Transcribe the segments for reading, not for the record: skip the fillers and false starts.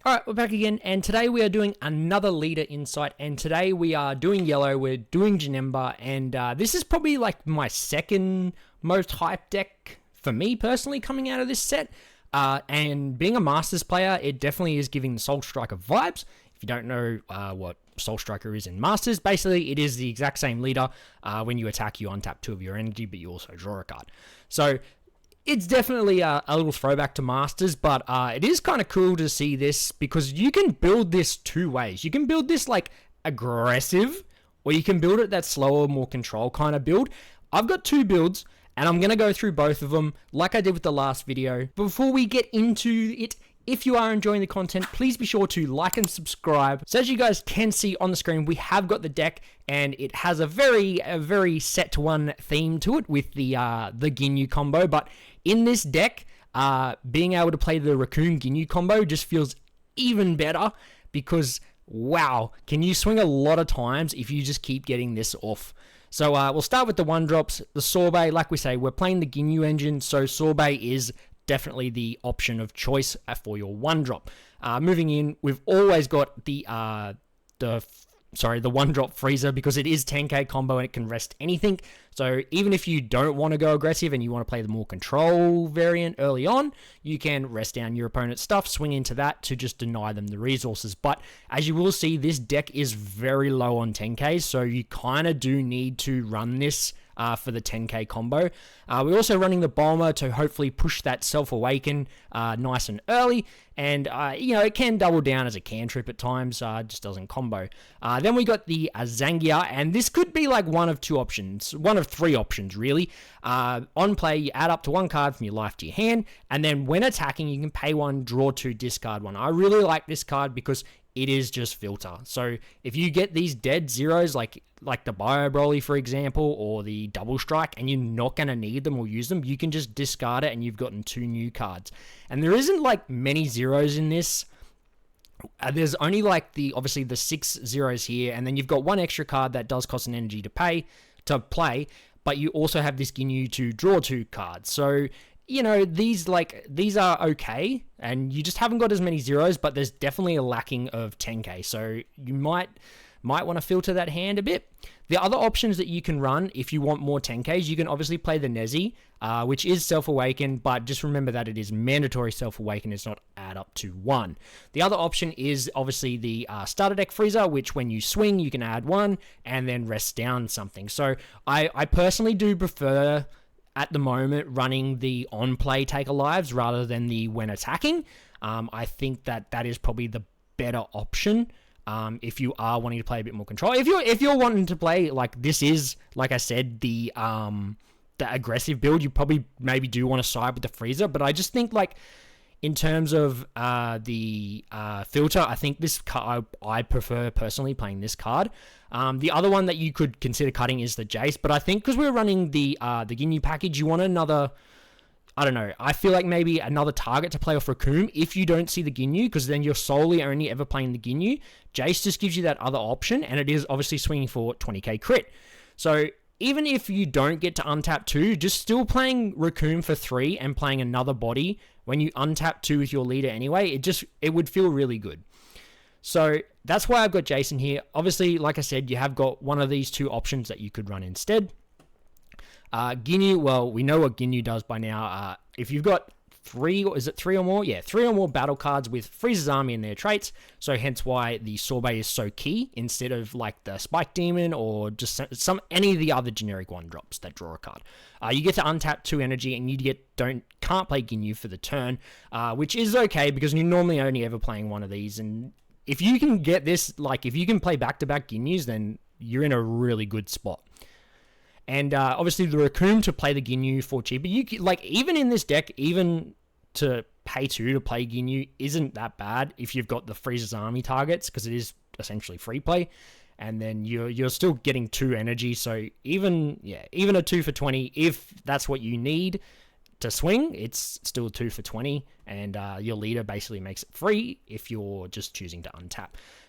Alright, we're back again, and today we are doing another leader insight, and today we are doing yellow, we're doing Janemba, and this is probably like my second most hyped deck for me personally coming out of this set, and being a Masters player, it definitely is giving the Soul Striker vibes. If you don't know what Soul Striker is in Masters, basically it is the exact same leader. When you attack, you untap 2 of your energy, but you also draw a card. So it's definitely a little throwback to Masters, but it is kind of cool to see this because you can build this two ways. You can build this like aggressive, or you can build it that slower, more control kind of build. I've got two builds, and I'm going to go through both of them like I did with the last video. Before we get into it, if you are enjoying the content, please be sure to like and subscribe. So as you guys can see on the screen, we have got the deck, and it has a very set to one theme to it with the Ginyu combo. But in this deck, being able to play the Raccoon Ginyu combo just feels even better because, wow, can you swing a lot of times if you just keep getting this off. So we'll start with the 1-drops. The Sorbet, like we say, we're playing the Ginyu engine, so Sorbet is definitely the option of choice for your 1-drop. Moving in, we've always got the 1-drop Freezer because it is 10k combo and it can rest anything. So even if you don't want to go aggressive and you want to play the more control variant early on, you can rest down your opponent's stuff, swing into that to just deny them the resources. But as you will see, this deck is very low on 10k, so you kind of do need to run this for the 10k combo. We're also running the Bomber to hopefully push that Self-Awaken nice and early, and it can double down as a cantrip at times, just doesn't combo. Then we got the Zangia, and this could be like one of three options really. On play, you add up to 1 card from your life to your hand, and then when attacking, you can pay 1, draw 2, discard 1. I really like this card because it is just filter. So if you get these dead zeros like the Bio Broly, for example, or the Double Strike, and you're not going to need them or use them, you can just discard it and you've gotten 2 new cards. And there isn't like many zeros in this. There's only like obviously the 6 zeros here, and then you've got 1 extra card that does cost an energy to play, but you also have this Ginyu to draw 2 cards. So these are okay, and you just haven't got as many zeros, but there's definitely a lacking of 10k, so you might want to filter that hand a bit. The other options that you can run if you want more 10ks, you can obviously play the Nezi, which is Self-Awaken, but just remember that it is mandatory Self-Awaken, it's not add up to 1. The other option is obviously the starter deck Freezer, which when you swing, you can add 1 and then rest down something. So I personally do prefer at the moment running the on-play Taker Lives rather than the when attacking. I think that is probably the better option if you are wanting to play a bit more control. If you're wanting to play, like, this is, like I said, the aggressive build, you probably maybe do want to side with the Freezer, but I just think, like, in terms of the filter, I think this card, I prefer personally playing this card. The other one that you could consider cutting is the Jace, but I think because we're running the Ginyu package, you want another, I don't know, I feel like maybe another target to play off Raccoon if you don't see the Ginyu, because then you're solely only ever playing the Ginyu. Jace just gives you that other option, and it is obviously swinging for 20k crit. So even if you don't get to untap 2, just still playing Raccoon for 3 and playing another body when you untap 2 with your leader anyway, it would feel really good. So that's why I've got Jason here. Obviously, like I said, you have got one of these 2 options that you could run instead. Ginyu, well, we know what Ginyu does by now. If you've got 3 or more? Yeah, 3 or more battle cards with Frieza's army and their traits, so hence why the Sorbet is so key instead of like the Spike Demon or just any of the other generic 1-drops that draw a card. You get to untap 2 energy, and you can't play Ginyu for the turn, which is okay because you're normally only ever playing one of these, and if you can get this, like if you can play back-to-back Ginyus, then you're in a really good spot. And obviously the Raccoon to play the Ginyu for cheaper. Even in this deck, even to pay 2 to play Ginyu isn't that bad if you've got the Frieza's army targets, because it is essentially free play. And then you're still getting 2 energy. So even a 2 for 20, if that's what you need to swing, it's still 2 for 20, and your leader basically makes it free if you're just choosing to untap.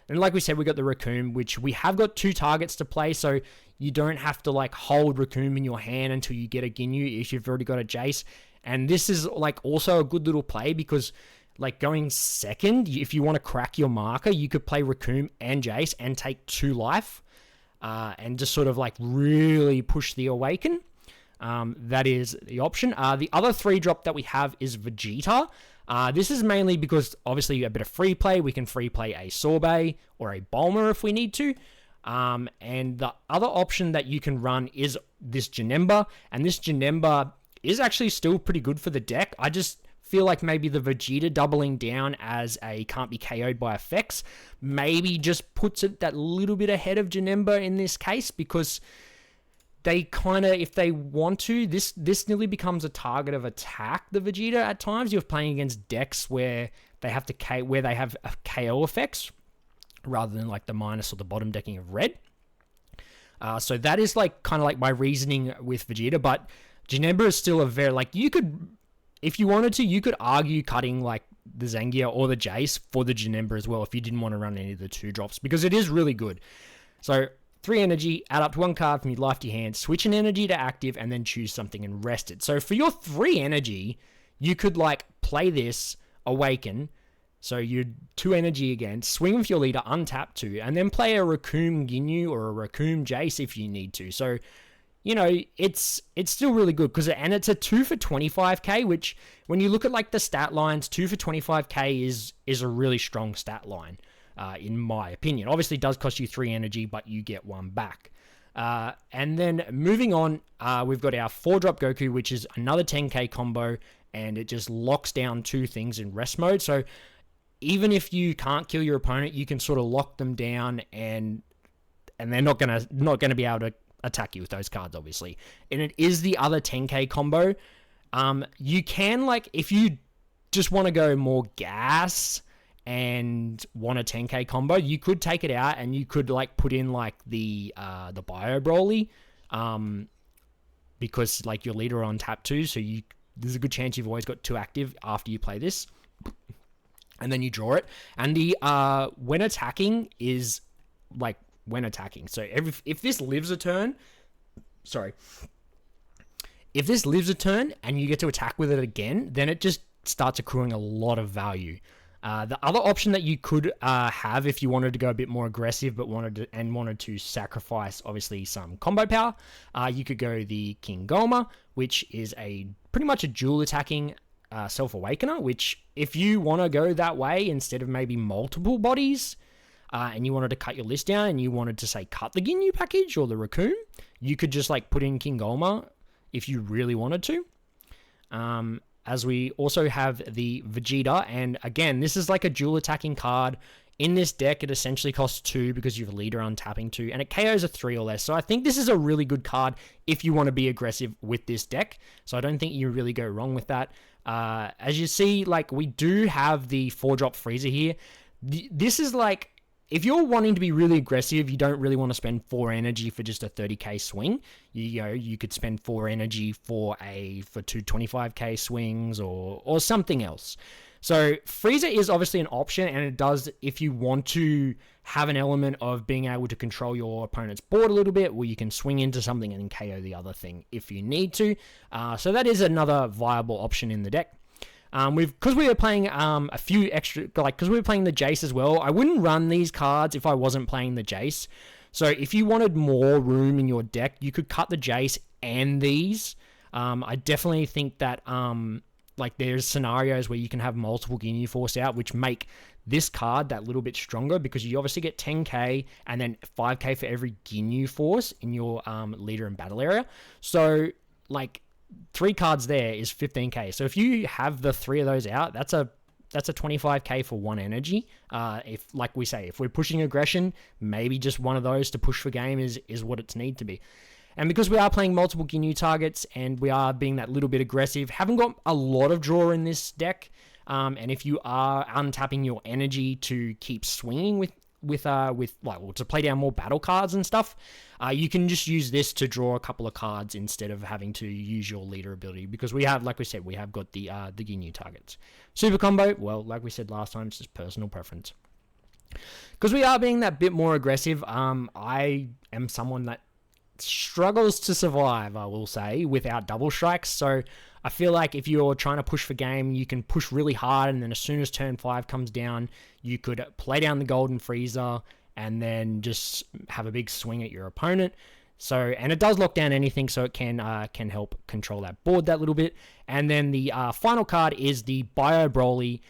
And like we said, we got the Raccoon, which we have got 2 targets to play, so you don't have to like hold Raccoon in your hand until you get a Ginyu if you've already got a Jace. And this is like also a good little play because like going second, if you want to crack your marker, you could play Raccoon and Jace and take 2 life, and just sort of like really push the Awaken. That is the option. The other 3-drop that we have is Vegeta. This is mainly because obviously a bit of free play. We can free play a Sorbet or a Bulma if we need to. And the other option that you can run is this Janemba. And this Janemba is actually still pretty good for the deck. I just feel like maybe the Vegeta doubling down as a can't be KO'd by effects maybe just puts it that little bit ahead of Janemba in this case, because they kind of, if they want to, this nearly becomes a target of attack, the Vegeta, at times. You're playing against decks where they have where they have KO effects rather than like the minus or the bottom decking of red. So that is like kind of like my reasoning with Vegeta, but Janemba is still a very, like, you could, if you wanted to, you could argue cutting like the Zangief or the Jace for the Janemba as well if you didn't want to run any of the 2-drops, because it is really good. So 3 energy, add up to 1 card from your life to your hand, switch an energy to active, and then choose something and rest it. So for your 3 energy, you could like play this, Awaken, so you're 2 energy again, swing with your leader, untap 2, and then play a Raccoon Ginyu or a Raccoon Jace if you need to. So, you know, it's still really good, and it's a 2 for 25k, which when you look at like the stat lines, 2 for 25k is a really strong stat line, in my opinion. Obviously it does cost you 3 energy, but you get 1 back. And then moving on, we've got our 4-drop Goku, which is another 10k combo, and it just locks down 2 things in rest mode. So even if you can't kill your opponent, you can sort of lock them down, and they're not gonna be able to attack you with those cards, obviously. And it is the other 10k combo. You can, like, if you just want to go more gas and want a 10k combo, you could take it out and you could like put in like the Bio Broly, because like your leader on tap 2, so there's a good chance you've always got 2 active after you play this, and then you draw it. And the when attacking is like when attacking. So if this lives a turn, if this lives a turn and you get to attack with it again, then it just starts accruing a lot of value. The other option that you could have if you wanted to go a bit more aggressive but wanted to sacrifice obviously some combo power, you could go the King Goma, which is pretty much a dual attacking Self-Awakener, which if you want to go that way instead of maybe multiple bodies, and you wanted to cut your list down and you wanted to say cut the Ginyu package or the Raccoon, you could just like put in King Goma if you really wanted to. As we also have the Vegeta, and again, this is like a dual attacking card. In this deck, it essentially costs 2 because you have a leader untapping 2, and it KOs a 3 or less. So I think this is a really good card if you want to be aggressive with this deck. So I don't think you really go wrong with that. As you see, like, we do have the 4-drop Freezer here. This is like, if you're wanting to be really aggressive, you don't really want to spend 4 energy for just a 30k swing. You could spend 4 energy for 2 25k swings or something else. So Freezer is obviously an option, and it does, if you want to have an element of being able to control your opponent's board a little bit, where you can swing into something and then KO the other thing if you need to. So that is another viable option in the deck. Because we were playing a few extra, like, because we were playing the Jace as well, I wouldn't run these cards if I wasn't playing the Jace. So if you wanted more room in your deck, you could cut the Jace and these. I definitely think that, like, there's scenarios where you can have multiple Ginyu Force out, which make this card that little bit stronger, because you obviously get 10k and then 5k for every Ginyu Force in your leader and battle area. So, like, 3 cards there is 15k. So if you have the 3 of those out, that's a 25k for 1 energy. If, like we say, if we're pushing aggression, maybe just one of those to push for game is what it's need to be. And because we are playing multiple Ginyu targets and we are being that little bit aggressive, haven't got a lot of draw in this deck. And if you are untapping your energy to keep swinging to play down more battle cards and stuff, you can just use this to draw a couple of cards instead of having to use your leader ability, because we have, like we said, we have got the Ginyu targets. Super combo, well, like we said last time, it's just personal preference. Because we are being that bit more aggressive, I am someone that struggles to survive, I will say, without double strikes. So I feel like if you're trying to push for game, you can push really hard, and then as soon as turn 5 comes down, you could play down the Golden Freezer and then just have a big swing at your opponent. So, and it does lock down anything, so it can help control that board that little bit. And then the final card is the Bio Broly.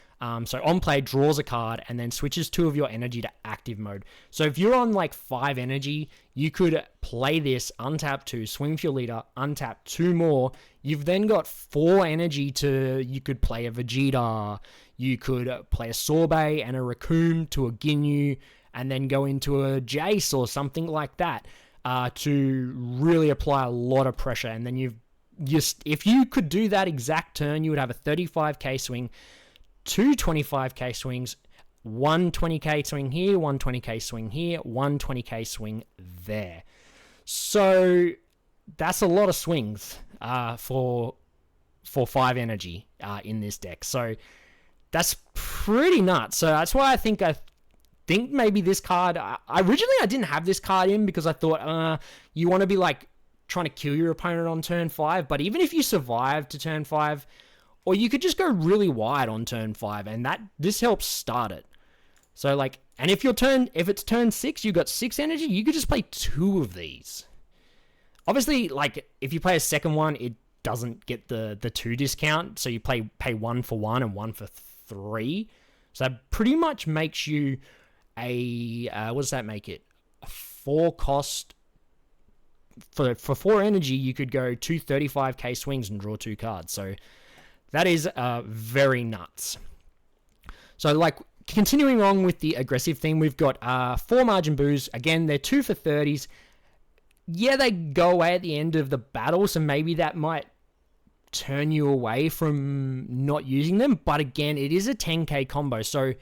So on play, draws a card and then switches 2 of your energy to active mode. So if you're on like 5 energy, you could play this, untap 2, swing for your leader, untap 2 more. You've then got 4 energy you could play a Vegeta, you could play a Sorbet and a Raccoon to a Ginyu, and then go into a Jace or something like that to really apply a lot of pressure. And then if you could do that exact turn, you would have a 35k swing, 2 25k swings, 1 20k swing here, 1 20k swing here, 1 20k swing there. So that's a lot of swings for 5 energy in this deck. So that's pretty nuts. So that's why I think maybe this card, originally I didn't have this card in because I thought you want to be like trying to kill your opponent on turn 5, but even if you survive to turn 5, or you could just go really wide on turn 5, and this helps start it. So like, and if it's turn 6, you've got 6 energy, you could just play 2 of these. Obviously, like if you play a second one, it doesn't get the 2 discount, so you pay 1 for 1 and 1 for 3. So that pretty much makes you what does that make it? A 4 cost. For 4 energy, you could go 2 35k swings and draw 2 cards. So that is very nuts. So, like, continuing on with the aggressive theme, we've got 4 Margin Boos. Again, they're 2 for 30s. Yeah, they go away at the end of the battle, so maybe that might turn you away from not using them. But again, it is a 10k combo, so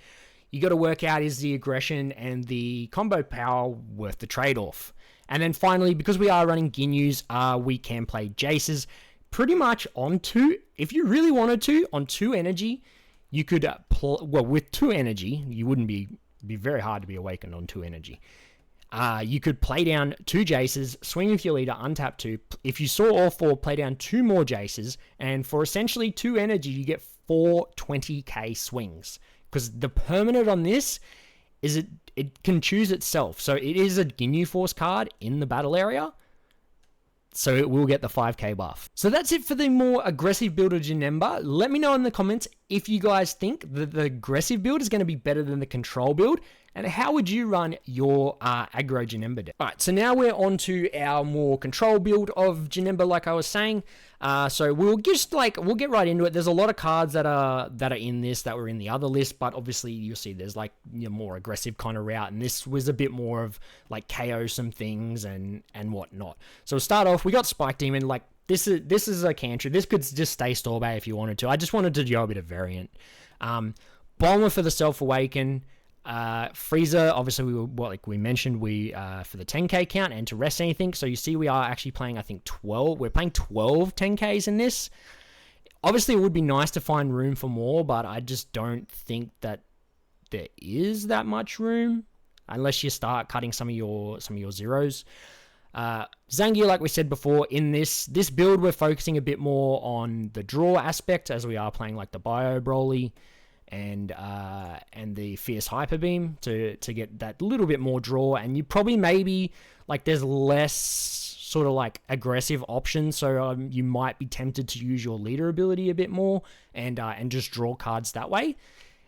you got to work out, is the aggression and the combo power worth the trade-off? And then finally, because we are running Ginyus, we can play Jaces. Pretty much on 2, if you really wanted to, on 2 energy, you could, with 2 energy, you wouldn't be very hard to be awakened on 2 energy. You could play down 2 Jaces, swing with your leader, untap 2. If you saw all 4, play down 2 more Jaces, and for essentially 2 energy, you get 4 20k swings. Because the permanent on this is it can choose itself. So it is a Ginyu Force card in the battle area, so it will get the 5k buff. So that's it for the more aggressive build of Janemba. Let me know in the comments if you guys think that the aggressive build is going to be better than the control build, and how would you run your aggro Janemba deck. Alright, so now we're on to our more control build of Janemba, like I was saying. So we'll get right into it. There's a lot of cards that are in this that were in the other list, but obviously you'll see there's like more aggressive kind of route, and this was a bit more of like KO some things and whatnot. So we'll start off. We got Spike Demon. Like this is a cantrip. This could just stay Storbe if you wanted to. I just wanted to do a bit of variant. Bomber for the Self Awaken. Freezer, obviously we mentioned, for the 10k count and to rest anything. So you see we are actually playing, I think 12. We're playing 12 10ks in this. Obviously it would be nice to find room for more, but I just don't think that there is that much room unless you start cutting some of your zeros. Zangief, like we said before, in this build we're focusing a bit more on the draw aspect, as we are playing like the Bio Broly and the Fierce Hyper Beam to get that little bit more draw. And you probably maybe like there's less sort of like aggressive options, so you might be tempted to use your leader ability a bit more and just draw cards that way.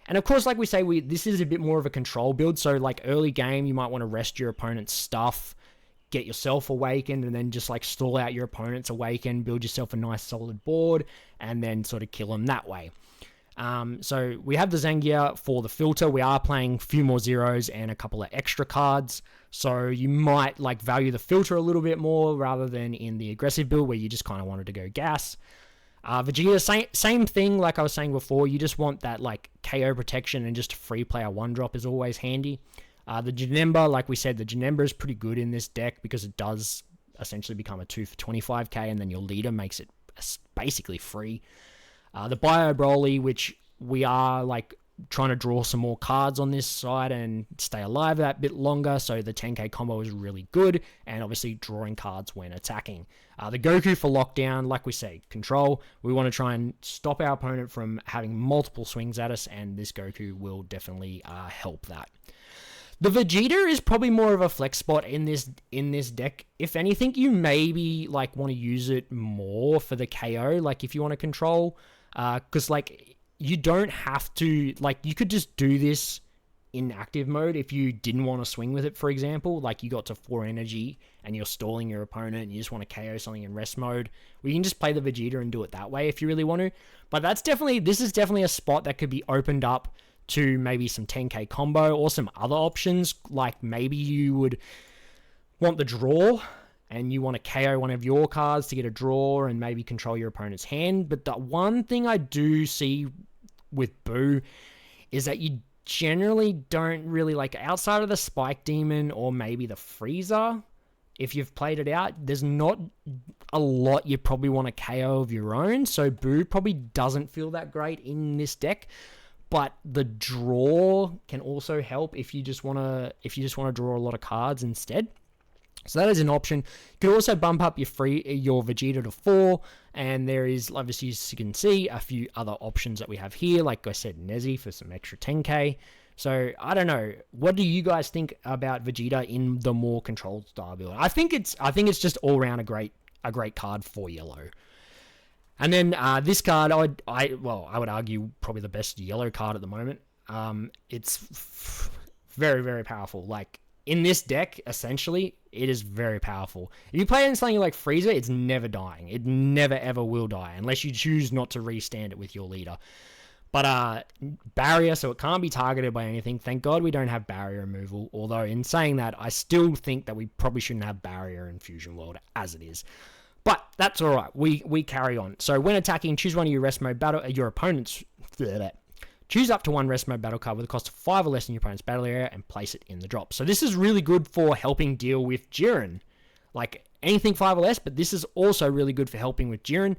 And of course, like we say, this is a bit more of a control build, so like early game you might want to rest your opponent's stuff, get yourself awakened, and then just like stall out your opponent's awakened, build yourself a nice solid board, and then sort of kill them that way. So we have the Zangief for the filter. We are playing a few more zeros and a couple of extra cards, so you might like value the filter a little bit more rather than in the aggressive build where you just kind of wanted to go gas. Vegeta, same thing like I was saying before. You just want that like KO protection, and just a free player 1-drop is always handy. The Janemba, like we said, the Janemba is pretty good in this deck because it does essentially become a 2 for 25k, and then your leader makes it basically free. The Bio Broly, which we are like trying to draw some more cards on this side and stay alive that bit longer. So the 10k combo is really good, and obviously drawing cards when attacking. The Goku for lockdown, like we say, control. We want to try and stop our opponent from having multiple swings at us, and this Goku will definitely help that. The Vegeta is probably more of a flex spot in this deck. If anything, you maybe like want to use it more for the KO, like if you want to control, because like you don't have to, like you could just do this in active mode if you didn't want to swing with it, for example, like you got to 4 energy and you're stalling your opponent and you just want to KO something in rest mode. We can just play the Vegeta and do it that way if you really want to. But this is definitely a spot that could be opened up to maybe some 10k combo or some other options, like maybe you would want the draw and you want to KO one of your cards to get a draw and maybe control your opponent's hand. But the one thing I do see with Boo is that you generally don't really, like, outside of the Spike Demon or maybe the Freezer, if you've played it out, there's not a lot you probably want to KO of your own. So Boo probably doesn't feel that great in this deck. But the draw can also help if you just want to draw a lot of cards instead. So that is an option. You can also bump up your Vegeta to 4, and there is, obviously, as you can see, a few other options that we have here. Like I said, Nezzy for some extra 10k. So I don't know. What do you guys think about Vegeta in the more controlled style build? I think it's just all around a great card for yellow. And then this card, I would argue probably the best yellow card at the moment. It's very, very powerful. Like, in this deck, essentially, it is very powerful. If you play it in something like Freezer, it's never dying. It never, ever will die, unless you choose not to restand it with your leader. But barrier, so it can't be targeted by anything. Thank God we don't have barrier removal. Although, in saying that, I still think that we probably shouldn't have barrier in Fusion World as it is. But that's all right. We carry on. So when attacking, choose one of your rest mode battle. Your opponent's. Choose up to one rest mode battle card with a cost of 5 or less in your opponent's battle area and place it in the drop. So this is really good for helping deal with Jiren. Like anything 5 or less, but this is also really good for helping with Jiren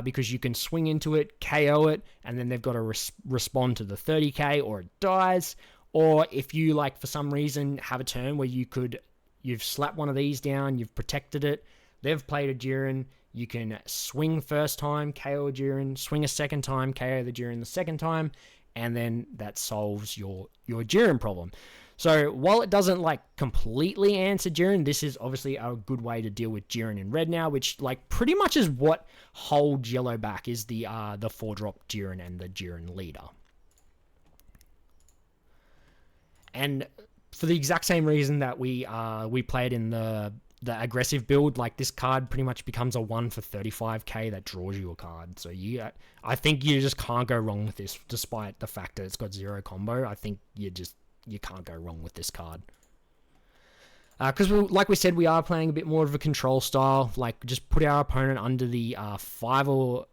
because you can swing into it, KO it, and then they've got to respond to the 30k or it dies. Or if you, like, for some reason have a turn where you've slapped one of these down, you've protected it, they've played a Jiren, you can swing first time, KO a Jiren, swing a second time, KO the Jiren the second time, and then that solves your Jiren problem. So while it doesn't, like, completely answer Jiren, this is obviously a good way to deal with Jiren in red now, which, like, pretty much is what holds yellow back, is the 4-drop Jiren and the Jiren leader. And for the exact same reason that we played in the aggressive build, like, this card pretty much becomes a 1 for 35k that draws you a card. So I think you just can't go wrong with this, despite the fact that it's got 0 combo. I think you can't go wrong with this card. Because, like we said, we are playing a bit more of a control style. Like, just put our opponent under the 5 or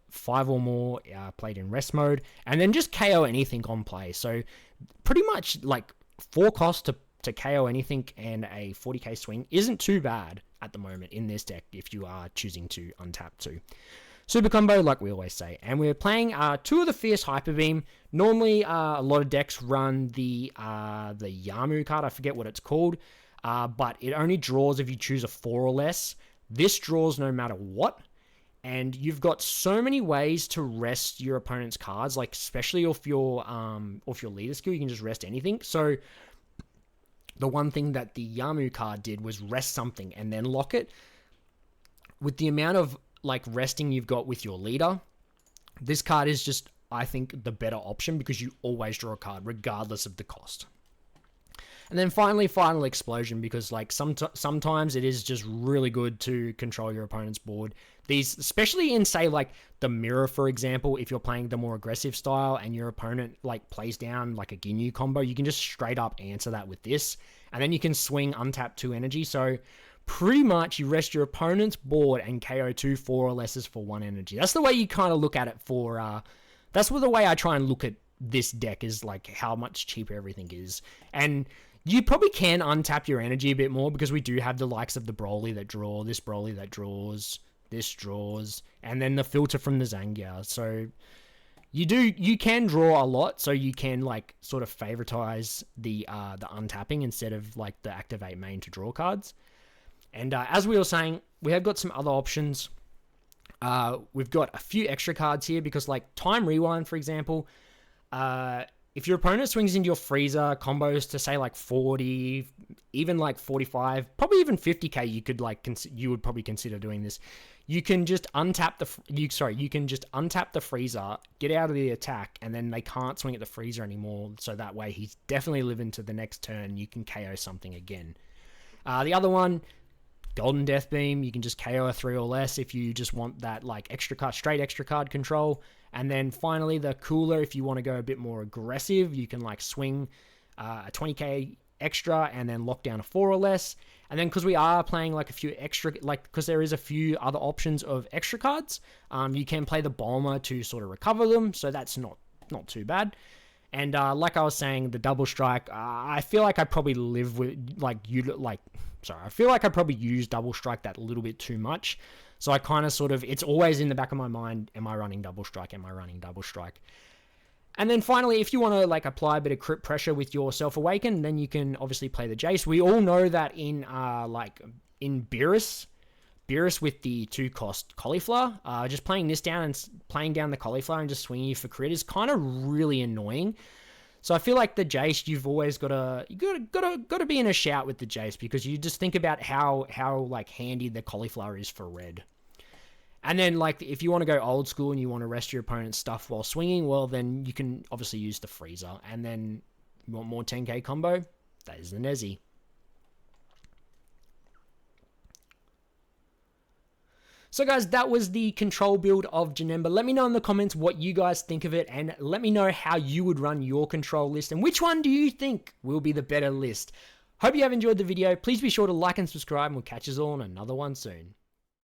more played in rest mode, and then just KO anything on play. So pretty much, like, 4 costs to KO anything and a 40k swing isn't too bad at the moment in this deck if you are choosing to untap 2. Super combo, like we always say. And we're playing 2 of the Fierce Hyper Beam. Normally, a lot of decks run the Yamu card. I forget what it's called. But it only draws if you choose a 4 or less. This draws no matter what. And you've got so many ways to rest your opponent's cards, like especially off your leader skill. You can just rest anything. So the one thing that the Yamu card did was rest something and then lock it. With the amount of, like, resting you've got with your leader, this card is just, I think, the better option because you always draw a card regardless of the cost. And then finally, Final Explosion, because, like, sometimes it is just really good to control your opponent's board. These, especially in, say, like, the Mirror, for example, if you're playing the more aggressive style and your opponent, like, plays down, like, a Ginyu combo, you can just straight up answer that with this. And then you can swing untap 2 energy. So pretty much you rest your opponent's board and KO 2 4 or lesses for 1 energy. That's the way you kind of look at it for... that's the way I try and look at this deck, is, like, how much cheaper everything is. And you probably can untap your energy a bit more because we do have the likes of the Broly that draw, this Broly that draws, this draws, and then the filter from the Zangief. So You can draw a lot, so you can like sort of favoritize the untapping instead of like the activate main to draw cards. And as we were saying, we have got some other options. We've got a few extra cards here because like Time Rewind, for example, if your opponent swings into your freezer combos to say like 40, even like 45, probably even 50k, you would probably consider doing this. You can just untap the freezer, get out of the attack, and then they can't swing at the freezer anymore. So that way he's definitely living to the next turn. You can KO something again. The other one, Golden Death Beam, you can just KO a 3 or less if you just want that like straight extra card control. And then finally the cooler, if you want to go a bit more aggressive, you can like swing a 20k extra and then lock down a 4 or less. And then because we are playing like a few extra, like because there is a few other options of extra cards, you can play the Bomber to sort of recover them. So that's not too bad. And like I was saying, the double strike, I feel like I probably live with I feel like I probably use double strike that little bit too much. So I kind of sort of, it's always in the back of my mind, am I running double strike? Am I running double strike? And then finally, if you want to like apply a bit of crit pressure with your Self-Awaken, then you can obviously play the Jace. We all know that in Beerus with the 2-cost Cauliflower, just playing this down and playing down the Cauliflower and just swinging you for crit is kind of really annoying. So I feel like the Jace, you've always got to be in a shout with the Jace because you just think about how like handy the Cauliflower is for red. And then, like, if you want to go old school and you want to rest your opponent's stuff while swinging, well, then you can obviously use the freezer. And then you want more 10k combo? That is the Nezzy. So guys, that was the control build of Janemba. Let me know in the comments what you guys think of it, and let me know how you would run your control list, and which one do you think will be the better list. Hope you have enjoyed the video. Please be sure to like and subscribe, and we'll catch us all on another one soon.